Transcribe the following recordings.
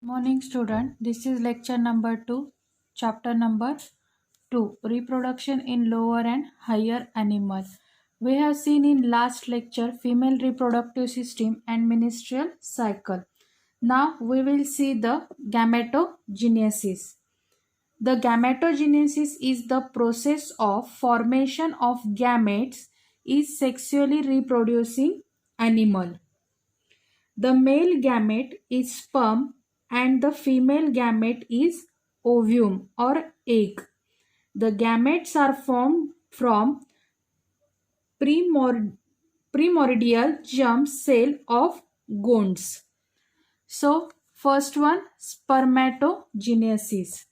Morning student, this is lecture number 2, chapter number 2, reproduction in lower and higher animal. We have seen in last lecture female reproductive system and menstrual cycle. Now we will see the gametogenesis. The gametogenesis is the process of formation of gametes in sexually reproducing animal. The male gamete is sperm and the female gamete is ovum or egg. The gametes are formed from primordial germ cell of gonads. So, first one, spermatogenesis.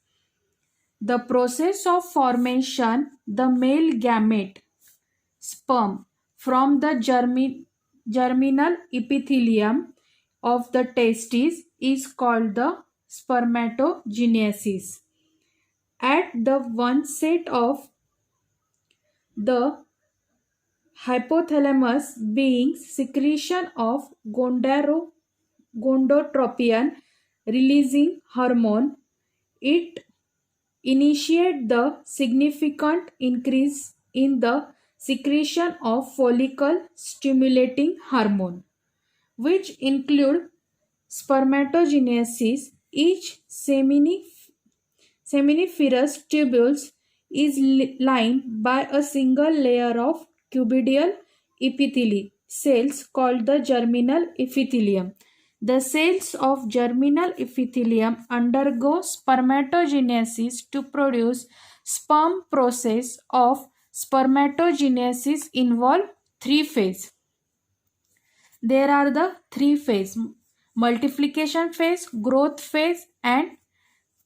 The process of formation the male gamete sperm from the germinal epithelium of the testes is called the spermatogenesis. At the onset of the hypothalamus being secretion of gonadotropin releasing hormone, it initiates the significant increase in the secretion of follicle stimulating hormone, which include spermatogenesis. Each seminiferous tubules is lined by a single layer of cuboidal epithelial cells called the germinal epithelium. The cells of germinal epithelium undergo spermatogenesis to produce sperm. Process of spermatogenesis involve three phases. There are the three phases: multiplication phase, growth phase and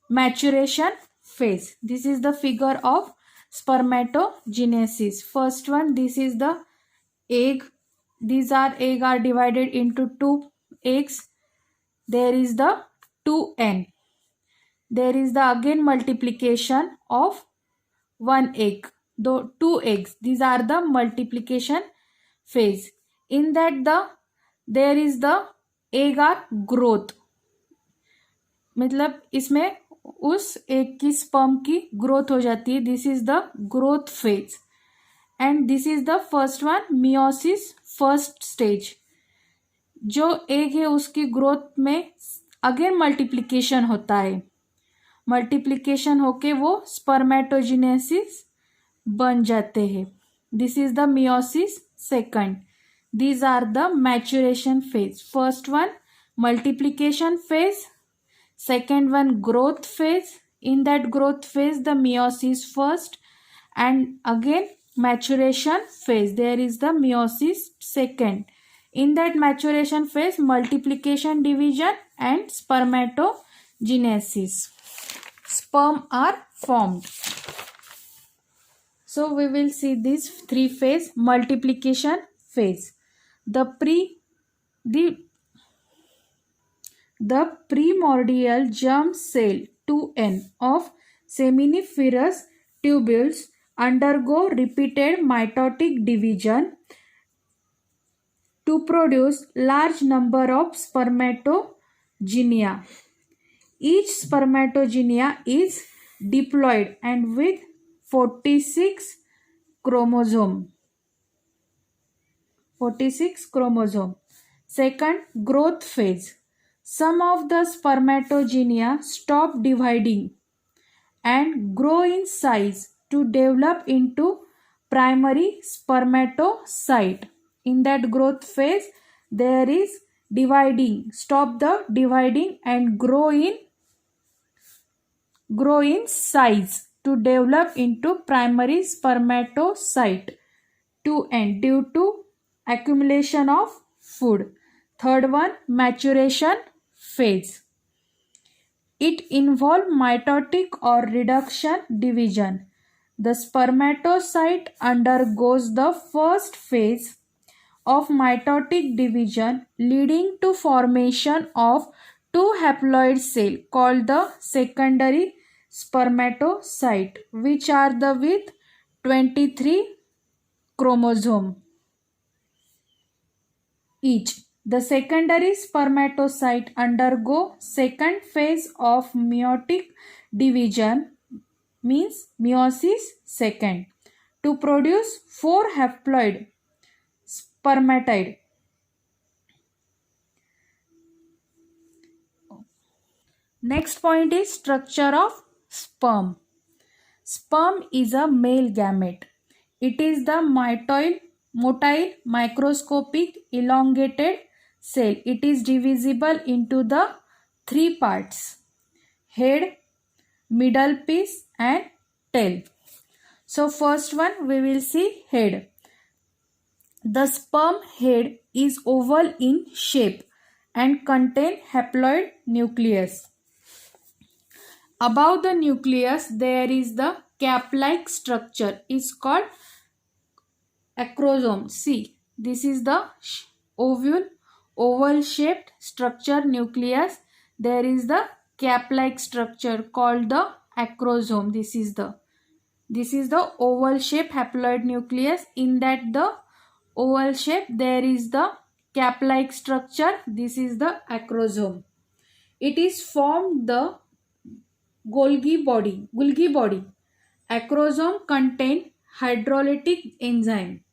maturation phase. This is the figure of spermatogenesis. First one, this is the egg. These are egg are divided into two eggs. There is the 2n. There is the again multiplication of one egg. Though two eggs. These are the multiplication phase. In that there is the egg are growth. मतलब इसमें उस egg की sperm की growth हो जाती है. This is the growth phase and this is the first one, meiosis first stage. जो egg है उसकी ग्रोथ में अगेन मल्टीप्लिकेशन होता है. मल्टीप्लिकेशन होके वो स्पर्मेटोजेनेसिस बन जाते हैं. This is the meiosis second. These are the maturation phase. First one, multiplication phase. Second one, growth phase. In that growth phase, the meiosis first and again maturation phase. There is the meiosis second. In that maturation phase, multiplication, division and spermatogenesis. Sperm are formed. So we will see this three phase. Multiplication phase. The primordial germ cell 2n of seminiferous tubules undergo repeated mitotic division to produce large number of spermatogenia. Each spermatogenia is diploid and with 46 chromosome. Second, growth phase. Some of the spermatogenia stop dividing and grow in size to develop into primary spermatocyte. In that growth phase, there is dividing, stop the dividing and grow in size to develop into primary spermatocyte. 2n due to accumulation of food. Third one, maturation phase. It involves mitotic or reduction division. The spermatocyte undergoes the first phase of mitotic division leading to formation of two haploid cells called the secondary spermatocyte, which are the with 23 chromosome each. The secondary spermatocyte undergo second phase of meiotic division, means meiosis second, to produce 4 haploid spermatid. Next point is structure of sperm. Sperm is a male gamete. It is the motile microscopic elongated cell. It is divisible into the 3 parts: head, middle piece and tail. So first one we will see head. The sperm head is oval in shape and contain haploid nucleus. Above the nucleus there is the cap-like structure is called acrosome. See, this is the oval shaped structure nucleus. There is the cap-like structure called the acrosome. This is the oval shaped haploid nucleus. In that the oval shape there is the cap-like structure. This is the acrosome. It is formed the Golgi body. Acrosome contain hydrolytic enzyme.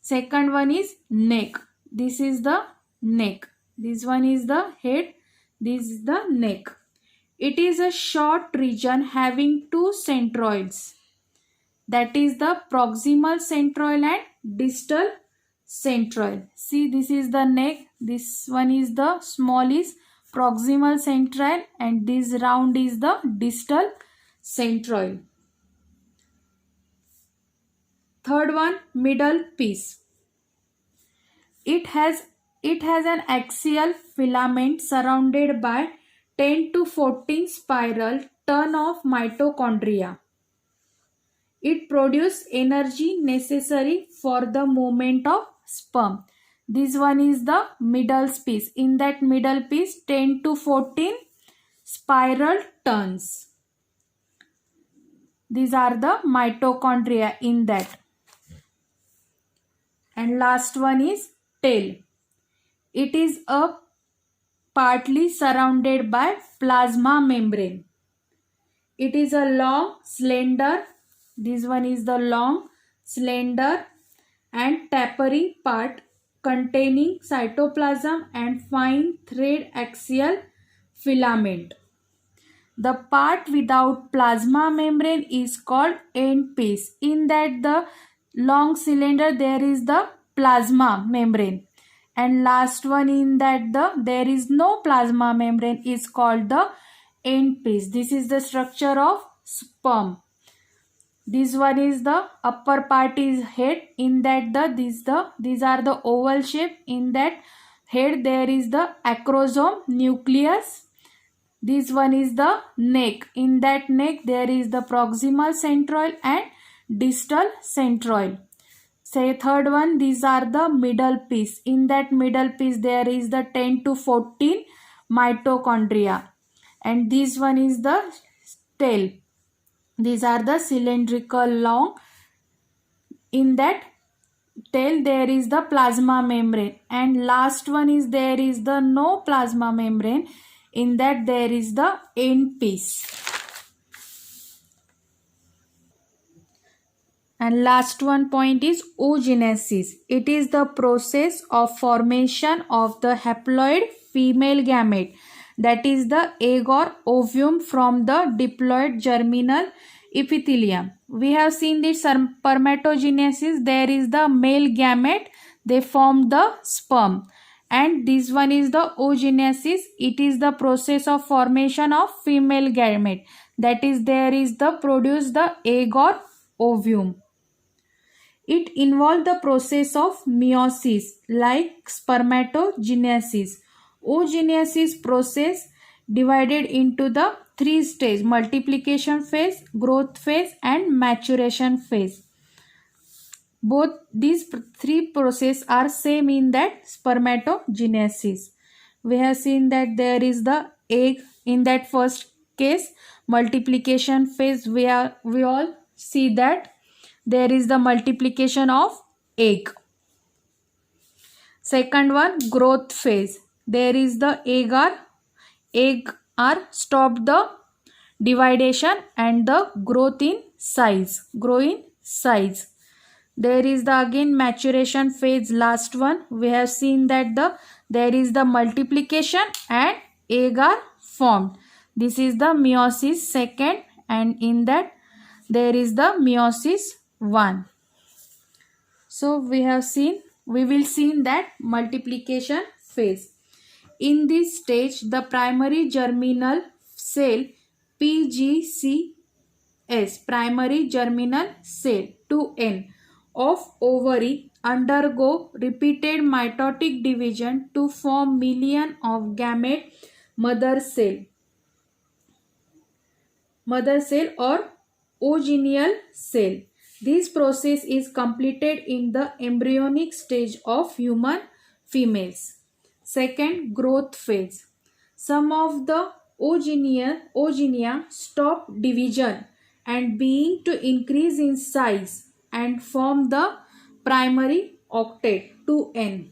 Second one is neck. This is the neck. This one is the head. This is the neck. It is a short region having 2 centroids. That is the proximal centroid and distal centroid. See, this is the neck. This one is the small is proximal centroid and this round is the distal centroid. Third one, middle piece. It has an axial filament surrounded by 10 to 14 spiral turn of mitochondria. It produces energy necessary for the movement of sperm. This one is the middle piece. In that middle piece, 10 to 14 spiral turns. These are the mitochondria in that. And last one is tail. It is a partly surrounded by plasma membrane. It is a long, slender, this one is the long, slender and tapering part containing cytoplasm and fine thread axial filament. The part without plasma membrane is called end piece. In that the long cylinder there is the plasma membrane. And last one in that there is no plasma membrane is called the end piece. This is the structure of sperm. This one is the upper part is head. In that these are the oval shape. In that head there is the acrosome nucleus. This one is the neck. In that neck there is the proximal centroid and distal centroid. Say third one, these are the middle piece. In that middle piece there is the 10 to 14 mitochondria. And this one is the tail. These are the cylindrical long. In that tail there is the plasma membrane. And last one is there is the no plasma membrane. In that there is the end piece. And last one point is oogenesis. It is the process of formation of the haploid female gamete, that is the egg or ovum from the diploid germinal epithelium. We have seen this spermatogenesis. There is the male gamete. They form the sperm. And this one is the oogenesis. It is the process of formation of female gamete. That is there is the produce the egg or ovum. It involves the process of meiosis like spermatogenesis. Oogenesis process divided into the 3 stages: multiplication phase, growth phase and maturation phase. Both these 3 processes are same in that spermatogenesis. We have seen that there is the egg. In that first case, multiplication phase, we all see that there is the multiplication of egg. Second one, growth phase. There is the egg are stop the dividation and the growth in size. Grow in size. There is the again maturation phase, last one. We have seen that there is the multiplication and egg are formed. This is the meiosis second, and in that there is the meiosis 1. So we will see that multiplication phase. In this stage, the primary germinal cell PGCS, primary germinal cell 2N of ovary undergo repeated mitotic division to form million of gamete mother cell or oogyneal cell. This process is completed in the embryonic stage of human females. Second, growth phase. Some of the oogenia stop division and being to increase in size and form the primary octet 2N.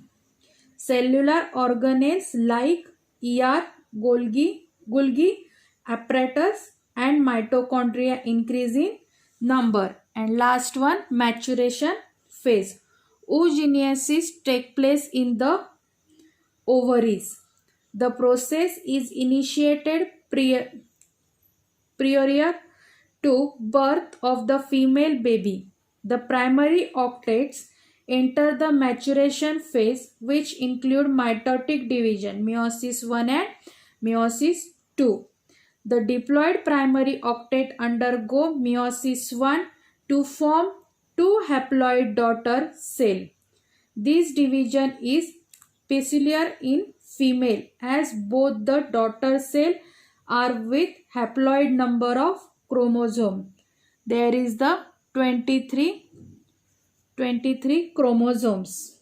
Cellular organelles like ER, Golgi apparatus and mitochondria increase in number. And last one, maturation phase. Oogenesis take place in the ovaries. The process is initiated prior to birth of the female baby. The primary octets enter the maturation phase, which include mitotic division, meiosis 1 and meiosis 2. The diploid primary octet undergo meiosis 1 to form two haploid daughter cell. This division is peculiar in female as both the daughter cell are with haploid number of chromosome. There is the 23 chromosomes.